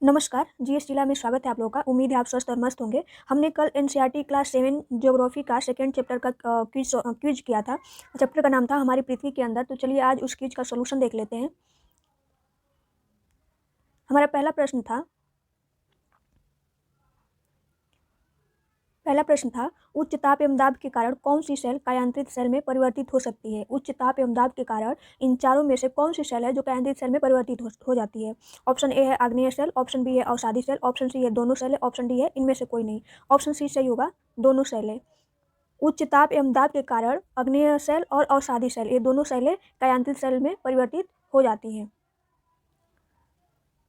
नमस्कार, जीएस जिला में स्वागत है आप लोगों का। उम्मीद है आप स्वस्थ और मस्त होंगे। हमने कल एनसीईआरटी क्लास 7 ज्योग्राफी का सेकंड चैप्टर का क्विज किया था। चैप्टर का नाम था हमारी पृथ्वी के अंदर। तो चलिए आज उस क्विज का सॉल्यूशन देख लेते हैं। हमारा पहला प्रश्न था उच्च ताप एवं दाब के कारण कौन सी सेल कायांतरित सेल में परिवर्तित हो सकती है। उच्च ताप एवं दाब के कारण इन चारों में से कौन सी सेल है जो कायांतरित सेल में परिवर्तित हो जाती है। ऑप्शन ए है आग्नेय सेल, ऑप्शन बी है अवसादी सेल, ऑप्शन सी है दोनों सेल है, ऑप्शन डी है इनमें से कोई नहीं। ऑप्शन सी सही होगा, दोनों सेलें। उच्च ताप एवं दाब के कारण आग्नेय सेल और अवसादी सेल ये दोनों सेलें कायांतरित सेल में परिवर्तित हो जाती हैं।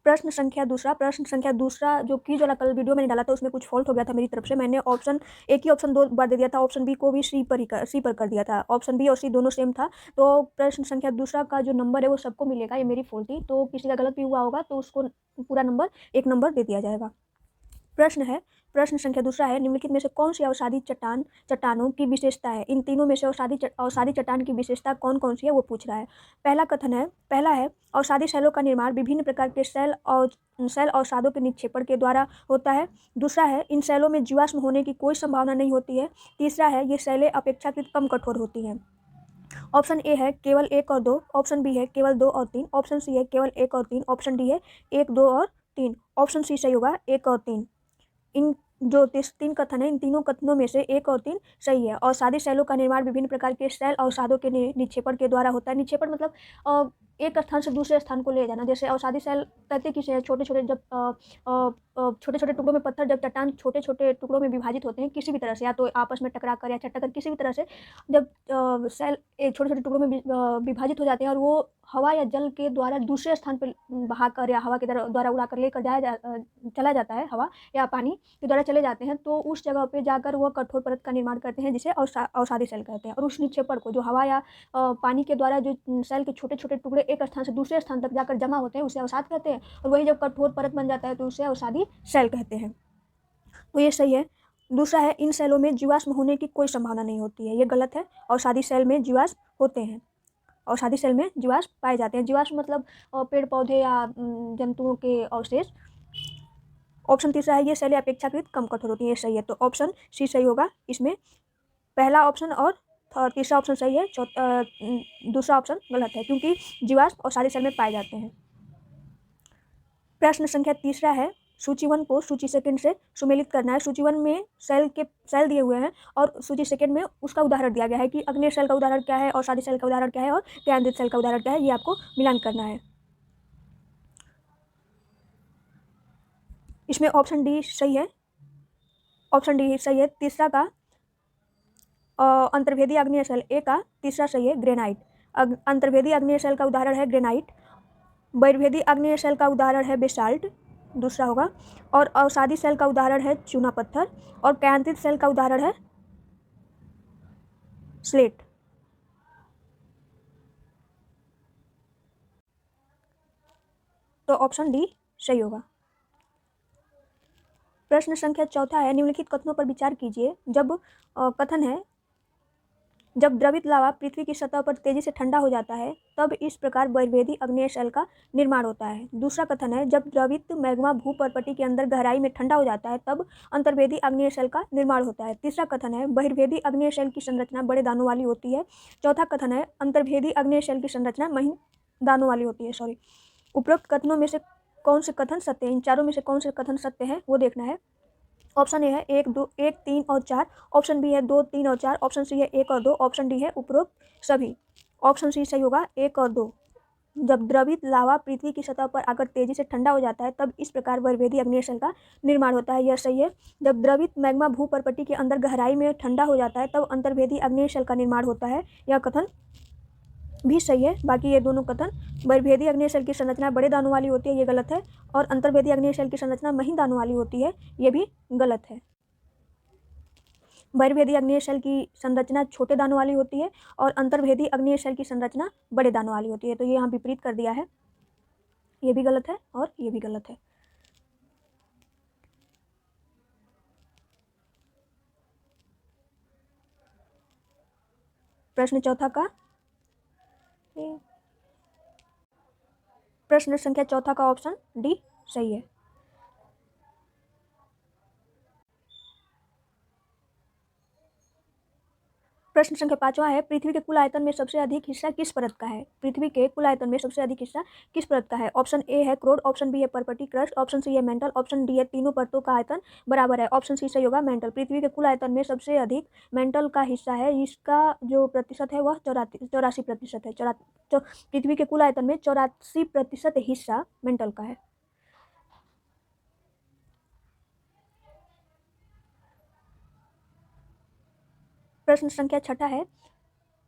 प्रश्न संख्या दूसरा जो क्विज वाला कल वीडियो मैंने डाला था उसमें कुछ फॉल्ट हो गया था मेरी तरफ से। मैंने एक ही ऑप्शन 2 बार दे दिया था। ऑप्शन बी को भी सी पर कर दिया था। ऑप्शन बी और सी दोनों सेम था। तो प्रश्न संख्या दूसरा का जो नंबर है वो सबको मिलेगा। ये मेरी फॉल्ट थी, तो किसी का गलत भी हुआ होगा तो उसको पूरा नंबर 1 नंबर दे दिया जाएगा। प्रश्न संख्या दूसरा है निम्नलिखित में से कौन सी अवसादी चट्टानों की विशेषता है। इन तीनों में से अवसादी चट्टान की विशेषता कौन कौन सी है वो पूछ रहा है। पहला है अवसादी सेलों का निर्माण विभिन्न प्रकार के सेल अवसादों के निक्षेपण के द्वारा होता है। दूसरा है इन सेलों में जीवाश्म होने की कोई संभावना नहीं होती है। तीसरा है ये सेलें अपेक्षाकृत कम कठोर होती हैं। ऑप्शन ए है केवल 1 और 2, ऑप्शन बी है केवल 2 और 3, ऑप्शन सी है केवल 1 और 3, ऑप्शन डी है 1, 2 और 3। ऑप्शन सी सही होगा, 1 और 3। इन जो 3 कथन है इन तीनों कथनों में से 1 और 3 सही है। अवसादी सेलों का निर्माण विभिन्न प्रकार के सेल अवसादों के निक्षेपण के द्वारा होता है। निक्षेपण मतलब एक स्थान से दूसरे स्थान को ले जाना। जैसे अवसादी सेल कहते किसे छोटे छोटे जब छोटे छोटे टुकड़ों में पत्थर जब चट्टान छोटे छोटे टुकड़ों में विभाजित होते हैं किसी भी तरह से, या तो आपस में टकरा कर या चट्टा कर किसी भी तरह से, जब सेल छोटे छोटे टुकड़ों में विभाजित हो जाते हैं और वो हवा या जल के द्वारा दूसरे स्थान पर बहा कर या हवा के द्वारा उड़ा कर लेकर चला जाता है, हवा या पानी के द्वारा चले जाते हैं, तो उस जगह पे जाकर वह कठोर परत का निर्माण करते हैं जिसे अवसादी सेल कहते हैं। और उस निक्षेपण को जो हवा या पानी के द्वारा जो सेल के छोटे छोटे टुकड़े एक स्थान से दूसरे स्थान तक जाकर जमा होते हैं उसे अवसाद कहते हैं। और वही जब कठोर परत बन जाता है तो उसे अवसादी सेल कहते हैं। तो ये सही है। दूसरा है इन सेलों में जीवाश्म होने की कोई संभावना नहीं होती है, ये गलत है। अवसादी सेल में जीवाश्म होते हैं। अवसादी सेल में जीवाश्म पाए जाते हैं। जीवाश्म मतलब पेड़ पौधे या जंतुओं के अवशेष। ऑप्शन तीसरा है ये सेलें अपेक्षाकृत कम कठोर होती हैं, ये सही है। तो ऑप्शन सी सही होगा इसमें। पहला ऑप्शन और तीसरा ऑप्शन सही है, दूसरा ऑप्शन गलत है क्योंकि जीवाश्म अवसादी सेल में पाए जाते हैं। प्रश्न संख्या तीसरा है सूची 1 को सूची सेकंड से सुमेलित करना है। सूची 1 में सेल दिए हुए हैं और सूची सेकंड में उसका उदाहरण दिया गया है कि अग्नेय सेल का उदाहरण क्या है, अवसादी सेल का उदाहरण क्या है और केंद्रित सेल का उदाहरण क्या है, ये आपको मिलान करना है। इसमें ऑप्शन डी सही है। ऑप्शन डी सही है। तीसरा का अंतर्भेदी आग्नेय सेल ए का तीसरा सही है, ग्रेनाइट। अंतर्भेदी आग्नेय सेल का उदाहरण है ग्रेनाइट। बहिर्भेदी आग्नेय सेल का उदाहरण है बेसाल्ट, दूसरा होगा। और अवसादी सेल का उदाहरण है चूना पत्थर। और केंद्रित सेल का उदाहरण है स्लेट। तो ऑप्शन डी सही होगा। प्रश्न संख्या चौथा है निम्नलिखित कथनों पर विचार कीजिए। कथन है जब द्रवित लावा पृथ्वी की सतह पर तेजी से ठंडा हो जाता है तब इस प्रकार बहिर्भेदी अग्नेय सेल का निर्माण होता है। दूसरा कथन है जब द्रवित मैग्मा भूपर्पटी के अंदर गहराई में ठंडा हो जाता है तब अंतर्भेदी अग्नेय सेल का निर्माण होता है। तीसरा कथन है बहिर्भेदी अग्नेय सेल की संरचना बड़े दानों वाली होती है। चौथा कथन है अंतर्भेदी अग्नेय सेल की संरचना महीन दानों वाली होती है। उपरोक्त कथनों में से कौन से कथन सत्य है, इन चारों में से कौन से कथन सत्य है वो देखना है। ऑप्शन ए है 1, 2, 1, 3 और 4, ऑप्शन बी है 2, 3 और 4, ऑप्शन सी है 1 और 2, ऑप्शन डी है उपरोक्त सभी। ऑप्शन सी सही होगा, 1 और 2। जब द्रवित लावा पृथ्वी की सतह पर आकर तेजी से ठंडा हो जाता है तब इस प्रकार बहिर्भेदी अग्नेय सेल का निर्माण होता है, यह सही है। जब द्रवित मैग्मा भूपर्पटी के अंदर गहराई में ठंडा हो जाता है तब अंतर्भेदी अग्नेय सेल का निर्माण होता है, यह कथन भी सही है। बाकी ये दोनों कथन बहिर्भेदी अग्नेय सेल की संरचना बड़े दानों वाली होती है, ये गलत है। और अंतर्भेदी अग्नेय सेल की संरचना महीन दानों वाली होती है, ये भी गलत है। बहिर्भेदी अग्नेय सेल की संरचना छोटे दानों वाली होती है और अंतर्भेदी अग्नेय सेल की संरचना बड़े दानों वाली होती है। तो ये यहाँ विपरीत कर दिया है, ये भी गलत है और ये भी गलत है। प्रश्न संख्या चौथा का ऑप्शन डी सही है। प्रश्न संख्या 5वां है, पृथ्वी के कुल आयतन में सबसे अधिक हिस्सा किस परत का है? पृथ्वी के कुल आयतन में सबसे अधिक हिस्सा किस परत का है? ऑप्शन ए है क्रोड, ऑप्शन बी है पर्पटी क्रस्ट, ऑप्शन सी है मेंटल, ऑप्शन डी है तीनों परतों का आयतन बराबर है। ऑप्शन सी सही होगा मेंटल। पृथ्वी के कुल आयतन में सबसे अधिक मेंटल का हिस्सा है, इसका जो प्रतिशत है वह 84% है। पृथ्वी के कुल आयतन में 84% हिस्सा मेंटल का है। प्रश्न संख्या 6 है,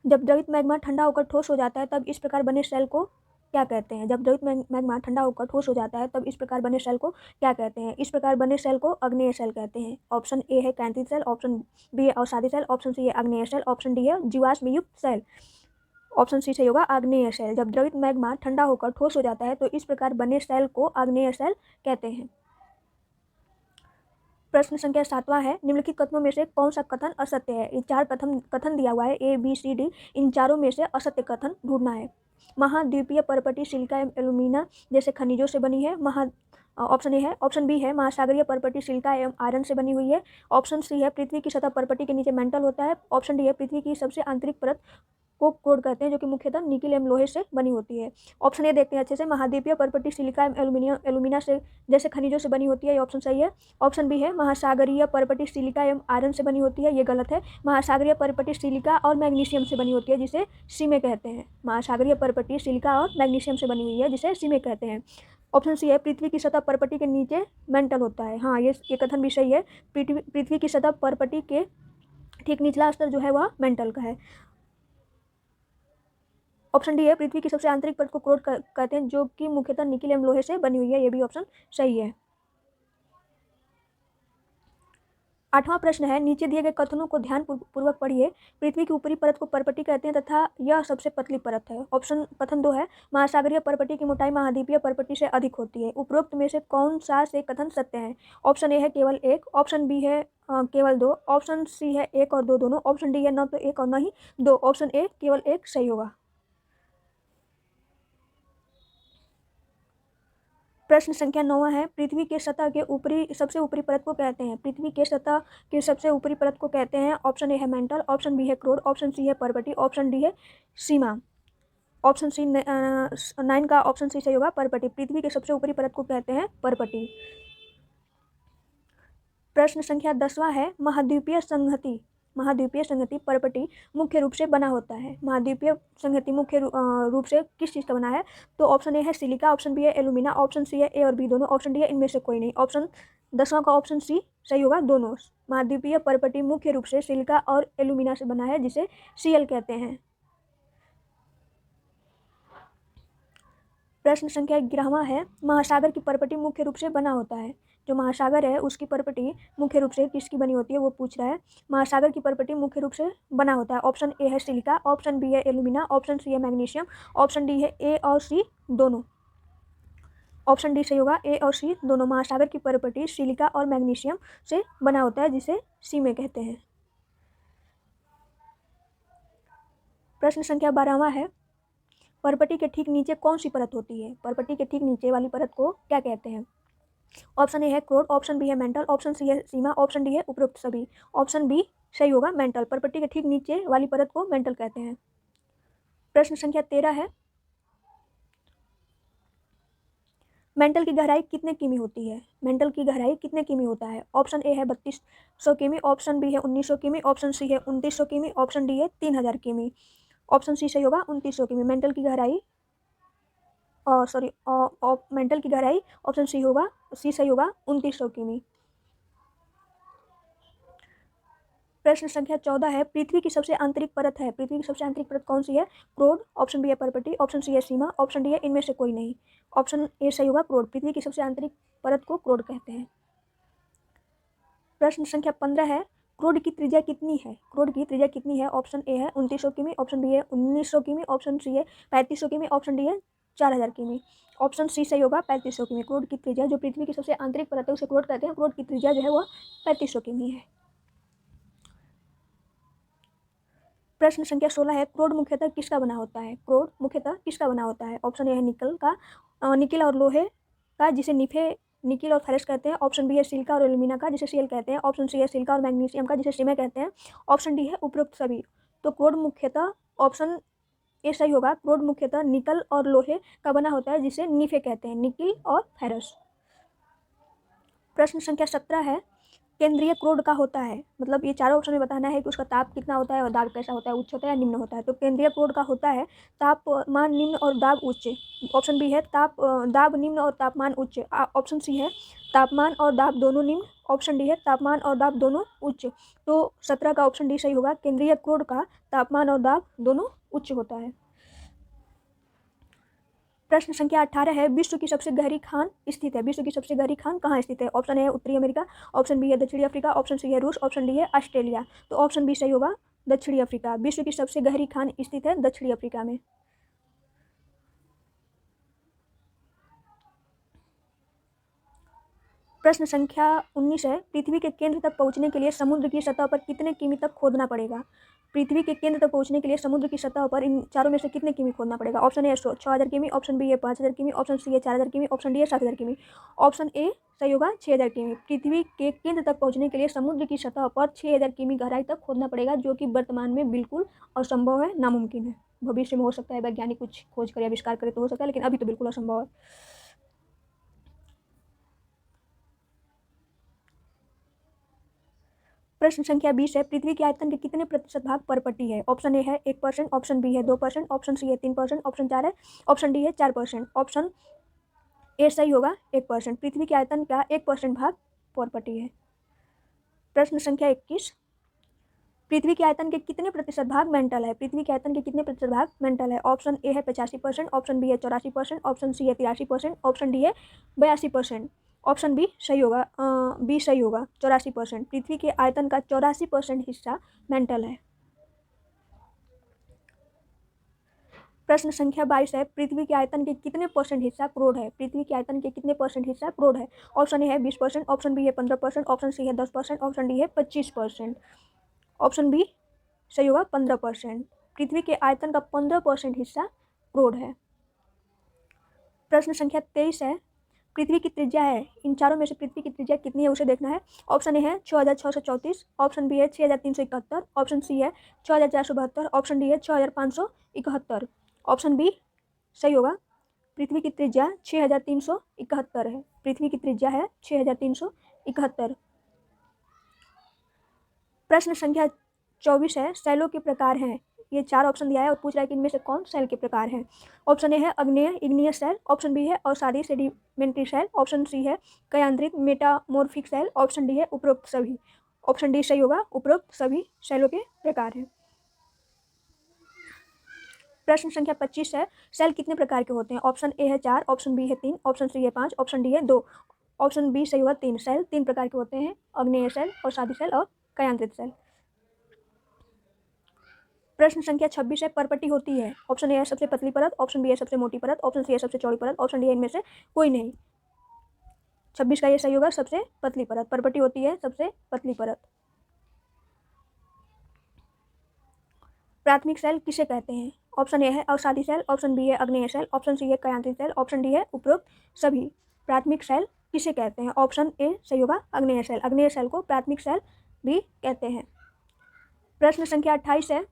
जब द्रवित मैग्मा ठंडा होकर ठोस हो जाता है तब इस प्रकार बने सेल को क्या कहते हैं? जब द्रवित मैग्मा ठंडा होकर ठोस हो जाता है तब इस प्रकार बने सेल को क्या कहते हैं? इस प्रकार बने सेल को आग्नेय सेल कहते हैं। ऑप्शन ए है कैंटिन सेल, ऑप्शन बी है अवसादी सेल, ऑप्शन सी है आग्नेय सेल, ऑप्शन डी है जीवाश्म युक्त सेल। ऑप्शन सी सही होगा आग्नेय सेल। जब द्रवित मैग्मा ठंडा होकर ठोस हो जाता है तो इस प्रकार बने सेल को आग्नेय सेल कहते हैं। प्रश्न संख्या 7वां है, निम्नलिखित कथनों में से कौन सा कथन असत्य है? ये 4 कथन दिया हुआ है, ए बी सी डी। इन चारों में से असत्य कथन ढूंढना है। महाद्वीपीय पर्पटी सिलिका एवं एल्यूमिना जैसे खनिजों से बनी है। ऑप्शन ए है। ऑप्शन बी है महासागरीय पर्पटी सिलिका एवं आयरन से बनी हुई है। ऑप्शन सी है पृथ्वी की सतह पर्पटी के नीचे मेंटल होता है। ऑप्शन डी है पृथ्वी की सबसे आंतरिक परत को क्रोड कहते हैं, जो कि मुख्यतः निकिल एवं लोहे से बनी होती है। ऑप्शन ए देखते हैं अच्छे से, महाद्वीपीय पर्पटी सिलिका एवं एल्यूमिना से जैसे खनिजों से बनी होती है, ये ऑप्शन सही है। ऑप्शन बी है महासागरीय पर्पटी सिलिका एवं आयरन से बनी होती है, ये गलत है। महासागरीय पर्पटी सिलिका और मैग्नीशियम से बनी होती है, जिसे सीमे कहते हैं। महासागरीय पर्पटी सिलिका और मैग्नीशियम से बनी हुई है, जिसे सीमे कहते हैं। ऑप्शन सी है पृथ्वी की सतह पर्पटी के नीचे मेंटल होता है। हाँ, ये कथन भी सही है। पृथ्वी की सतह पर्पटी के ठीक निचला स्तर जो है वह मेंटल का है। ऑप्शन डी है पृथ्वी की सबसे आंतरिक परत को क्रोड कहते हैं, जो कि मुख्यतः निकिल एवं लोहे से बनी हुई है, ये भी ऑप्शन सही है। 8वां प्रश्न है, नीचे दिए गए कथनों को ध्यान पूर्वक पढ़िए। पृथ्वी की ऊपरी परत को पर्पटी कहते हैं तथा यह सबसे पतली परत है। ऑप्शन कथन 2 है, महासागरीय पर्पटी की मोटाई महाद्वीपीय पर्पटी से अधिक होती है। उपरोक्त में से कौन सा से कथन सत्य है? ऑप्शन ए है केवल एक, ऑप्शन बी है केवल 2, ऑप्शन सी है 1 और 2 दोनों, ऑप्शन डी है न तो 1 और न ही 2, ऑप्शन ए केवल 1 सही होगा। प्रश्न संख्या 9 है, पृथ्वी के सतह के सबसे ऊपरी परत को कहते हैं। पृथ्वी के सतह के सबसे ऊपरी परत को कहते हैं। ऑप्शन ए है मेंटल, ऑप्शन बी है क्रोड, ऑप्शन सी है पर्पटी, ऑप्शन डी है सीमा। ऑप्शन सी 9 का ऑप्शन सी सही होगा, पर्पटी। पृथ्वी के सबसे ऊपरी परत को कहते हैं पर्पटी। प्रश्न संख्या 10वां है, महाद्वीपीय संहति पर्पटी मुख्य रूप से बना होता है। महाद्वीपीय संहति मुख्य रूप से किस चीज़ का बना है? तो ऑप्शन ए है सिलिका, ऑप्शन बी है एल्यूमिना, ऑप्शन सी है ए और बी दोनों, ऑप्शन डी है इनमें से कोई नहीं। ऑप्शन 10वां का ऑप्शन सी सही होगा, दोनों। महाद्वीपीय पर्पटी मुख्य रूप से सिलिका और एल्यूमिना से बना है, जिसे सीएल कहते हैं। प्रश्न संख्या 11वां है, महासागर की पर्पटी मुख्य रूप से बना होता है। जो महासागर है उसकी पर्पटी मुख्य रूप से किसकी बनी होती है, वो पूछ रहा है। महासागर की पर्पटी मुख्य रूप से बना होता है। ऑप्शन ए है सिलिका, ऑप्शन बी है एल्यूमिना, ऑप्शन सी है मैग्नीशियम, ऑप्शन डी है ए और सी दोनों। ऑप्शन डी सही होगा, ए और सी दोनों। महासागर की पर्पटी सिलिका और मैग्नीशियम से बना होता है, जिसे सीमे कहते हैं। प्रश्न संख्या 12वां है, पर्पटी के ठीक नीचे कौन सी परत होती है? पर्पटी के ठीक नीचे वाली परत को क्या कहते हैं? ऑप्शन ए है क्रोड, ऑप्शन बी है मेंटल, ऑप्शन सी है सीमा, ऑप्शन डी है उपरोक्त सभी। ऑप्शन बी सही होगा, मेंटल। पर्पटी के ठीक नीचे वाली परत को मेंटल कहते हैं। प्रश्न संख्या 13 है, मेंटल की गहराई कितने किमी होती है? मेंटल की गहराई कितने किमी होता है? ऑप्शन ए है 3200 किमी, ऑप्शन बी है 1900 किमी, ऑप्शन सी है 2900 किमी, ऑप्शन डी है 3000 किमी। ऑप्शन सी सही होगा, 2900 किमी। मेंटल की गहराई मेंटल की गहराई ऑप्शन सी सही होगा, 2900 किमी। प्रश्न संख्या 14 है, पृथ्वी की सबसे आंतरिक परत है। पृथ्वी की सबसे आंतरिक परत कौन सी है? क्रोड, ऑप्शन बी है पर्पटी, ऑप्शन सी है सीमा, ऑप्शन डी है इनमें से कोई नहीं। ऑप्शन ए सही होगा, क्रोड। पृथ्वी की सबसे आंतरिक परत को क्रोड कहते हैं। प्रश्न संख्या 15 है, क्रोड की त्रिज्या कितनी है? क्रोड की त्रिज्या कितनी है? ऑप्शन ए है 2900 किमी, ऑप्शन बी है 1900 किमी, ऑप्शन सी है 3500 किमी, ऑप्शन डी है 4000 किमी। ऑप्शन सी सही होगा, 3500 किमी। क्रोड की त्रिज्या, जो पृथ्वी की सबसे आंतरिक परत है उसे क्रोड कहते हैं। क्रोड की त्रिज्या जो है वह 3500 किमी है। प्रश्न संख्या 16 है, क्रोड मुख्यतः किसका बना होता है? क्रोड मुख्यतः किसका बना होता है? ऑप्शन ए है निकिल और लोहे का, जिसे निकिल और फेरस कहते हैं। ऑप्शन बी है सिलिका और एल्यूमिना का, जिसे सीएल कहते हैं। ऑप्शन सी है सिलिका और मैग्नीशियम का, जिसे सीमे कहते हैं। ऑप्शन डी है उपरोक्त सभी। तो क्रोड मुख्यतः ऑप्शन ए सही होगा। क्रोड मुख्यतः निकल और लोहे का बना होता है जिसे नीफे कहते हैं, निकिल और फेरस। प्रश्न संख्या 17 है, केंद्रीय क्रोड का होता है, मतलब ये चारों ऑप्शन में बताना है कि उसका ताप कितना होता है और दाब कैसा होता है, उच्च होता है या निम्न होता है। तो केंद्रीय क्रोड का होता है तापमान निम्न और दाब उच्च। ऑप्शन बी है दाब निम्न और तापमान उच्च। ऑप्शन सी है तापमान और दाब दोनों निम्न। ऑप्शन डी है तापमान और दाब दोनों उच्च। तो 17 का ऑप्शन डी सही होगा। केंद्रीय क्रोड का तापमान और दाब दोनों उच्च होता है। प्रश्न संख्या 18 है, विश्व की सबसे गहरी खान स्थित है। विश्व की सबसे गहरी खान कहाँ स्थित है? ऑप्शन ए है उत्तरी अमेरिका, ऑप्शन बी है दक्षिणी अफ्रीका, ऑप्शन सी है रूस, ऑप्शन डी है ऑस्ट्रेलिया। तो ऑप्शन बी सही होगा, दक्षिणी अफ्रीका। विश्व की सबसे गहरी खान स्थित है दक्षिणी अफ्रीका में। प्रश्न संख्या 19 है, पृथ्वी के केंद्र तक पहुंचने के लिए समुद्र की सतह पर कितने किमी तक खोदना पड़ेगा? पृथ्वी के केंद्र तक पहुंचने के लिए समुद्र की सतह पर इन चारों में से कितने किमी खोदना पड़ेगा? ऑप्शन ए है 6000 किमी, ऑप्शन बी है 5000 किमी, ऑप्शन सी है 4000 किमी, ऑप्शन डी है 7000 किमी। ऑप्शन ए सही होगा 6000 किमी। पृथ्वी के केंद्र तक पहुंचने के लिए समुद्र की सतह पर 6000 किमी गहराई तक खोदना पड़ेगा, जो कि वर्तमान में बिल्कुल असंभव है, नामुमकिन है। भविष्य में हो सकता है वैज्ञानिक कुछ खोज करे, आविष्कार करे तो हो सकता है, लेकिन अभी तो बिल्कुल असंभव है। प्रश्न संख्या 20 है, पृथ्वी के आयतन के कितने प्रतिशत भाग पर्पटी है? ऑप्शन ए है 1%, ऑप्शन बी है 2%, ऑप्शन सी है 3%, ऑप्शन 4 है, ऑप्शन डी है 4%। ऑप्शन ए सही होगा 1%। पृथ्वी के आयतन का 1% भाग पर्पटी है। प्रश्न संख्या 21, पृथ्वी के आयतन के कितने प्रतिशत भाग मेंटल है? पृथ्वी के आयतन के कितने प्रतिशत भाग मेंटल है? ऑप्शन ए है 85%, ऑप्शन बी है 84%, ऑप्शन सी है 83%, ऑप्शन डी है 82%। ऑप्शन बी सही होगा, बी सही होगा 84%। पृथ्वी के आयतन का 84% हिस्सा मेंटल है। प्रश्न संख्या 22 है, पृथ्वी के आयतन के कितने % हिस्सा क्रोड है? पृथ्वी के आयतन के कितने % हिस्सा क्रोड है? ऑप्शन ए है 20%, ऑप्शन बी है 15%, ऑप्शन सी है 10%, ऑप्शन डी है 25%। ऑप्शन बी सही होगा 15%। पृथ्वी के आयतन का 15% हिस्सा क्रोड है। प्रश्न संख्या 23 है, पृथ्वी की त्रिज्या है, इन चारों में से पृथ्वी की त्रिज्या कितनी है उसे देखना है। ऑप्शन ए है 6634, ऑप्शन बी है 6371, ऑप्शन सी है 6472, ऑप्शन डी है 6571। ऑप्शन बी सही होगा, पृथ्वी की त्रिज्या 6371 है। पृथ्वी की त्रिज्या है 6371। प्रश्न संख्या 24 है, सेलों के प्रकार हैं। ये 4 ऑप्शन दिया है और पूछ रहा है कि इनमें से कौन सेल के प्रकार हैं। ऑप्शन ए है अग्नेय इग्नियस सेल, ऑप्शन बी है अवसादी सेडिमेंट्री सेल, ऑप्शन सी है कयांत्रित मेटामॉर्फिक सेल, ऑप्शन डी है उपरोक्त सभी। ऑप्शन डी सही होगा, उपरोक्त सभी सेलों के प्रकार हैं। प्रश्न संख्या 25 है, सेल कितने प्रकार के होते हैं? ऑप्शन ए है 4, ऑप्शन बी है 3, ऑप्शन सी है 5, ऑप्शन डी है 2। ऑप्शन बी सही होगा 3। सेल 3 प्रकार के होते हैं, अग्नेय सेल, अवसादी सेल और कयांत्रित सेल। प्रश्न संख्या 26 है, पर्पटी होती है। ऑप्शन ए है सबसे पतली परत, ऑप्शन बी है सबसे मोटी परत, ऑप्शन सी है सबसे चौड़ी परत, ऑप्शन डी है इनमें से कोई नहीं। 26 का ये सही होगा, सबसे पतली परत। पर्पटी होती है सबसे पतली परत। प्राथमिक सेल किसे कहते हैं? ऑप्शन ए है अवसादी सेल, ऑप्शन बी है अग्नेय सेल, ऑप्शन सी है कयांत्रित सेल, ऑप्शन डी है उपरोक्त सभी। प्राथमिक सेल किसे कहते हैं? ऑप्शन ए सही होगा, अग्नेय सेल। अग्नेय सेल को प्राथमिक सेल भी कहते हैं। प्रश्न संख्या 28 है,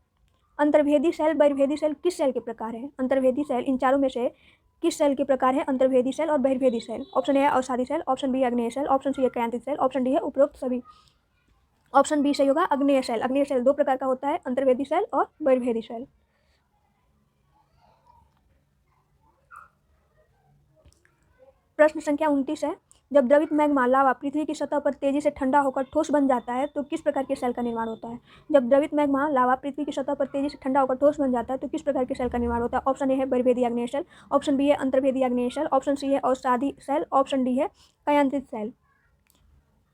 अंतर्भेदी सेल बहिर्भेदी सेल किस सेल के प्रकार है? अंतर्भेदी सेल इन चारों में से किस सेल के प्रकार है? अंतर्भेदी सेल और बहिर्भेदी सेल। ऑप्शन ए है अवसादी सेल, ऑप्शन बी है अग्नेय सेल, ऑप्शन सी है कयांत्रित सेल, ऑप्शन डी है उपरोक्त सभी। ऑप्शन बी सही होगा, अग्नेय सेल। अग्नेय सेल 2 प्रकार का होता है, अंतर्भेदी सेल और बहिर्भेदी सेल। प्रश्न संख्या 29 है, जब द्रवित मैग्मा लावा पृथ्वी की सतह पर तेजी से ठंडा होकर ठोस बन जाता है तो किस प्रकार के सेल का निर्माण होता है? जब द्रवित मैग्मा लावा पृथ्वी की सतह पर तेजी से ठंडा होकर ठोस बन जाता है तो किस प्रकार के सेल का निर्माण होता है? ऑप्शन ए है बहिर्भेदी अग्नेय सेल, ऑप्शन बी है अंतर्भेदी अग्नेय सेल, ऑप्शन सी है अवसादी सेल, ऑप्शन डी है कयांत्रित सेल।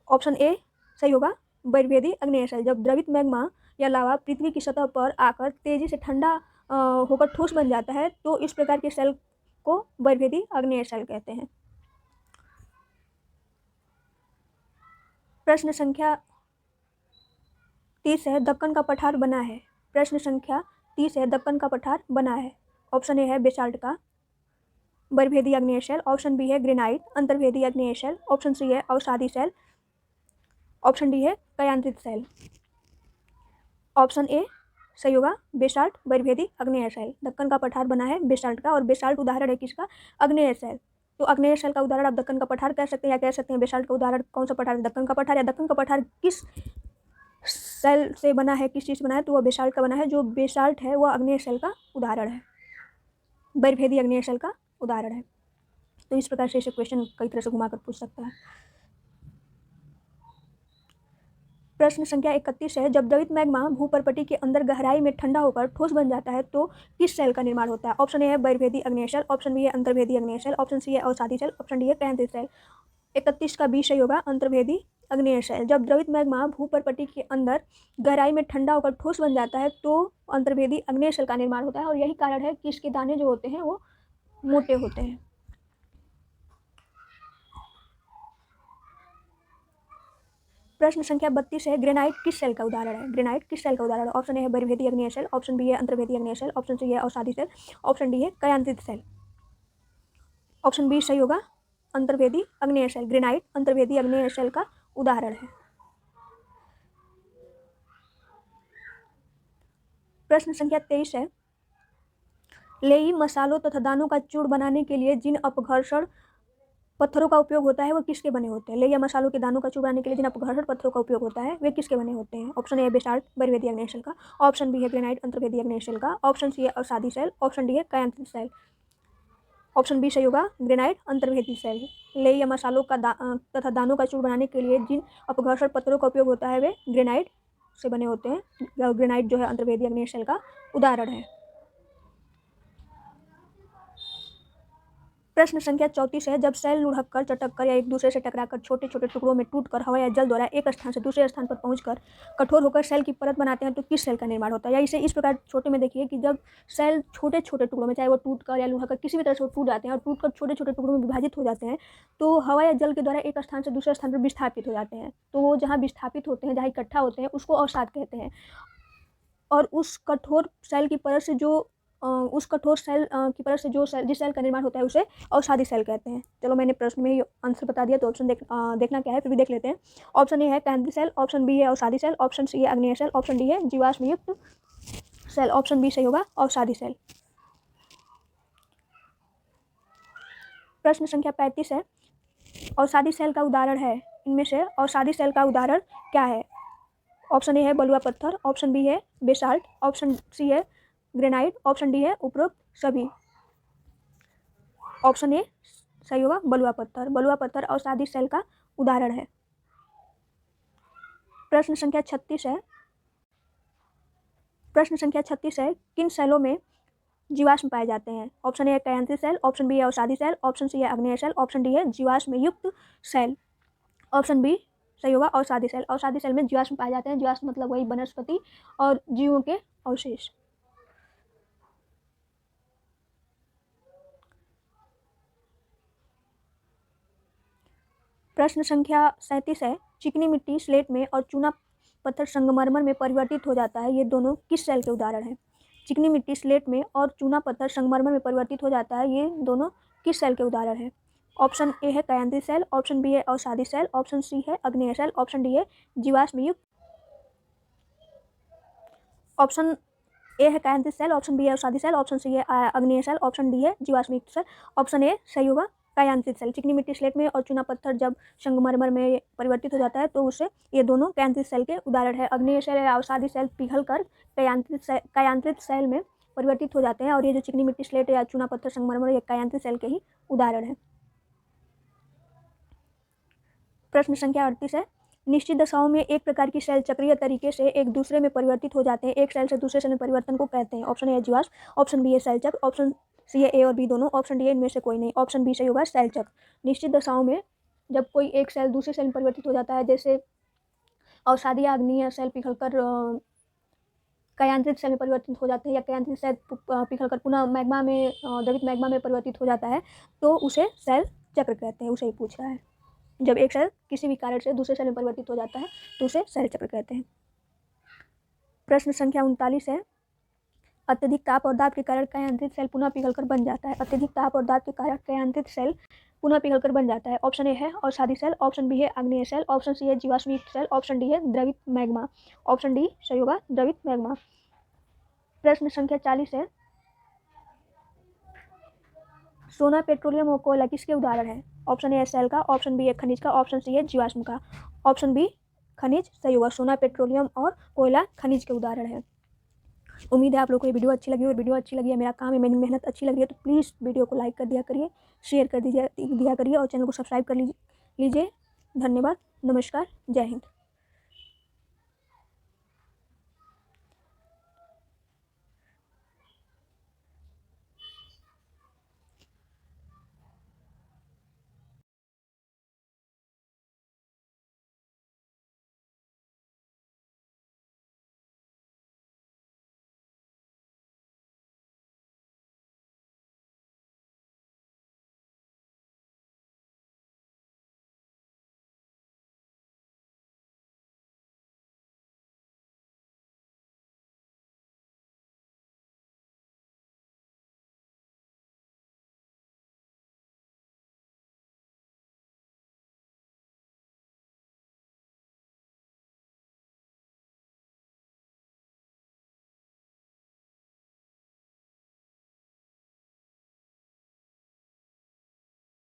ऑप्शन ए सही होगा, बहिर्भेदी अग्नेय सेल। जब द्रवित मैग्मा या लावा पृथ्वी की सतह पर आकर तेजी से ठंडा होकर ठोस बन जाता है तो इस प्रकार के सेल को बहिर्भेदी अग्नेय सेल कहते हैं। प्रश्न संख्या 30 है, दक्कन का पठार बना है। प्रश्न संख्या 30 है, दक्कन का पठार बना है। ऑप्शन ए है बेसाल्ट का बहिर्भेदी अग्नेय सेल, ऑप्शन बी है ग्रेनाइट अंतर्भेदी अग्नेय सेल, ऑप्शन सी है अवसादी सेल, ऑप्शन डी है कयांत्रित सेल। ऑप्शन ए सही होगा बेसाल्ट बर्फभेदी आग्नेय शैल। दक्कन का पठार बना है बेसाल्ट का, और बेसाल्ट उदाहरण है किसका? आग्नेय शैल। तो आग्नेय शैल का उदाहरण आप दक्कन का पठार कह सकते हैं, या कह सकते हैं बेसाल्ट का उदाहरण कौन सा पठार है? दक्कन का पठार। या दक्कन का पठार किस शैल से बना है, किस चीज़ से बना है? तो वह बेसाल्ट का बना है। जो बेसाल्ट है वह आग्नेय शैल का उदाहरण है, बर्फभेदी आग्नेय शैल का उदाहरण है। तो इस प्रकार से इसे क्वेश्चन कई तरह से घुमाकर पूछ सकता है। प्रश्न संख्या 31 है, जब द्रवित मैग्मा भूपर्पटी के अंदर गहराई में ठंडा होकर ठोस बन जाता है तो किस सेल का निर्माण होता है? ऑप्शन ए है बर्फभेदी आग्नेय शैल, ऑप्शन बी है अंतर्भेदी आग्नेय शैल, ऑप्शन सी है अवसादी शैल, ऑप्शन डी है कैंथिस शैल। 31 का बी सही होगा अंतर्भेदी आग्नेय शैल। जब द्रवित मैग्मा भूपर्पटी के अंदर गहराई में ठंडा होकर ठोस बन जाता है तो अंतर्भेदी आग्नेय शैल का निर्माण होता है, और यही कारण है कि इसके दाने जो होते हैं वो मोटे होते हैं। प्रश्न संख्या 32 है, ग्रेनाइट किस सेल का उदाहरण है? ग्रेनाइट किस सेल का उदाहरण है? ऑप्शन ए है बर्फभेदी आग्नेय शैल, ऑप्शन बी है अंतर्भेदी आग्नेय शैल, ऑप्शन सी है अवसादी शैल, ऑप्शन डी है कायांतित शैल। ऑप्शन बी सही होगा अंतर्भेदी आग्नेय शैल। ग्रेनाइट अंतर्भेदी आग्नेय शैल का उदाहरण है। प्रश्न संख्या 23 है, लेई मसालों तथा दानों का चूर्ण बनाने के लिए जिन अपघर्षण पत्थरों का उपयोग होता है वो किसके बने होते हैं? लेया मसालों के दानों का चूर्ण बनाने के लिए जिन अपघर्षण पत्थरों का उपयोग होता है वे किसके बने होते हैं? ऑप्शन ए है बेसाल्ट बर्फभेदी आग्नेय शैल का, ऑप्शन बी है ग्रेनाइट अंतर्भेदी आग्नेय शैल का, ऑप्शन सी है अवसादी शैल, ऑप्शन डी है कायांतित शैल। ऑप्शन बी सही होगा ग्रेनाइट अंतर्भेदी शैल। लेई या मसालों का तथा दानों का चूर्ण बनाने के लिए जिन अपघर्षण पत्थरों का उपयोग होता है वे ग्रेनाइट से बने होते हैं। ग्रेनाइट जो है अंतर्भेदी आग्नेय शैल का उदाहरण है। प्रश्न संख्या 34 है, जब सेल लुढ़क कर, चटक कर या एक दूसरे से टकराकर छोटे छोटे टुकड़ों में टूटकर हवा या जल द्वारा एक स्थान से दूसरे स्थान पर पहुंचकर कठोर होकर सेल की परत बनाते हैं तो किस सेल का निर्माण होता है? या इसे इस प्रकार छोटे में देखिए कि जब सेल छोटे छोटे टुकड़ों में, चाहे वो टूट कर या लुढ़क कर किसी भी तरह से वो टूट जाते हैं और टूट कर छोटे छोटे टुकड़ों में विभाजित हो जाते हैं, तो हवा या जल के द्वारा एक स्थान से दूसरे स्थान पर विस्थापित हो जाते हैं। तो वो जहाँ विस्थापित होते हैं, जहाँ इकट्ठा होते हैं, उसको अवसाद कहते हैं। और उस कठोर सेल की परत से जो उस कठोर सेल की परत से जो सेल, जिस सेल का निर्माण होता है उसे अवसादी सेल कहते हैं। चलो मैंने प्रश्न में ही आंसर बता दिया, तो ऑप्शन देखना क्या है फिर भी देख लेते हैं। ऑप्शन ए है कायांतित सेल, ऑप्शन बी है अवसादी सेल, ऑप्शन सी है आग्नेय सेल, ऑप्शन डी है जीवाश्म युक्त सेल। ऑप्शन बी सही होगा अवसादी सेल। प्रश्न संख्या 35 है, अवसादी सेल का उदाहरण है इनमें से अवसादी सेल का उदाहरण क्या है? ऑप्शन ए है बलुआ पत्थर, ऑप्शन बी है बेसाल्ट, ऑप्शन सी है ग्रेनाइट, ऑप्शन डी है उपरोक्त सभी। ऑप्शन ए सही होगा बलुआ पत्थर। बलुआ पत्थर अवसादी सेल का उदाहरण है। प्रश्न संख्या 36 है, प्रश्न संख्या 36 है, किन सेलों में जीवाश्म पाए जाते हैं? ऑप्शन ए है कायांतित सेल, ऑप्शन बी है अवसादी सेल, ऑप्शन सी है आग्नेय सेल, ऑप्शन डी है जीवाश्म युक्त सेल। ऑप्शन बी सही होगा अवसादी सेल। अवसादी सेल में जीवाश्म पाए जाते हैं। जीवाश्म मतलब वही वनस्पति और जीवों के अवशेष। प्रश्न संख्या 37 है, चिकनी मिट्टी स्लेट में और चूना पत्थर संगमरमर में परिवर्तित हो जाता है, ये दोनों किस सेल के उदाहरण हैं? चिकनी मिट्टी स्लेट में और चूना पत्थर संगमरमर में परिवर्तित हो जाता है, ये दोनों किस सेल के उदाहरण हैं? ऑप्शन ए है कायांतित सेल, ऑप्शन बी है अवसादी सेल, ऑप्शन सी है आग्नेय सेल, ऑप्शन डी है जीवाश्म युक्त। ऑप्शन ए है कायांतित सेल, ऑप्शन बी है अवसादी सेल, ऑप्शन सी है आग्नेय सेल, ऑप्शन डी है जीवाश्म युक्त सेल। ऑप्शन ए सही होगा कायांतित सेल। चिकनी मिट्टी स्लेट में और चूना पत्थर जब संगमरमर में परिवर्तित हो जाता है तो उसे ये दोनों कायांतित सेल के उदाहरण है। आग्नेय सेल या अवसादी सेल पिघलकर कायांतित सेल में परिवर्तित हो जाते हैं, और ये जो चिकनी मिट्टी स्लेट या चूना पत्थर संगमरमर ये कायांतित सेल के ही उदाहरण है। प्रश्न संख्या 38 है, निश्चित दशाओं में एक प्रकार की सेल चक्रीय तरीके से एक दूसरे में परिवर्तित हो जाते हैं, एक सेल से दूसरे सेल में परिवर्तन को कहते हैं। ऑप्शन ए है जीवाश्म, ऑप्शन बी है सेल चक्र, ऑप्शन सी है ए और बी दोनों, ऑप्शन डी है इनमें से कोई नहीं। ऑप्शन बी सही होगा सेल चक्र। निश्चित दशाओं में जब कोई एक सेल दूसरे सेल में परिवर्तित हो जाता है, जैसे अवसादी आग्नेय सेल पिघलकर कायांतित सेल में परिवर्तित हो जाते हैं, या कायांतित सेल पिघलकर पुनः मैग्मा में द्रवित मैग्मा में परिवर्तित हो जाता है, तो उसे सेल चक्र कहते हैं। उसे ही पूछ रहा है, जब एक सेल किसी भी कारण से दूसरे सेल में परिवर्तित हो जाता है तो उसे सेल चक्र कहते हैं। प्रश्न संख्या 39 है, अत्यधिक ताप और दाब के कारण कायांतित सेल पुनः पिघलकर बन जाता है। अत्यधिक ताप और दाब के कारण कायांतित सेल पुनः पिघलकर बन जाता है। ऑप्शन ए है अवसादी सेल, ऑप्शन बी है आग्नेय सेल, ऑप्शन सी है जीवाश्म युक्त सेल, ऑप्शन डी है द्रवित मैग्मा। ऑप्शन डी सही होगा द्रवित मैग्मा। प्रश्न संख्या 40 है, सोना, पेट्रोलियम और कोयला किसके उदाहरण है? ऑप्शन ए सेल का, ऑप्शन बी है खनिज का, ऑप्शन सी है जीवाश्म का, ऑप्शन बी खनिज सही होगा। सोना, पेट्रोलियम और कोयला खनिज के उदाहरण है। उम्मीद है आप लोगों को ये वीडियो अच्छी लगी, और वीडियो अच्छी लगी है, मेरा काम है, मेरी मेहनत अच्छी लग रही है, तो प्लीज़ वीडियो को लाइक कर दिया करिए, शेयर कर दिया करिए और चैनल को सब्सक्राइब कर लीजिए। धन्यवाद, नमस्कार, जय हिंद।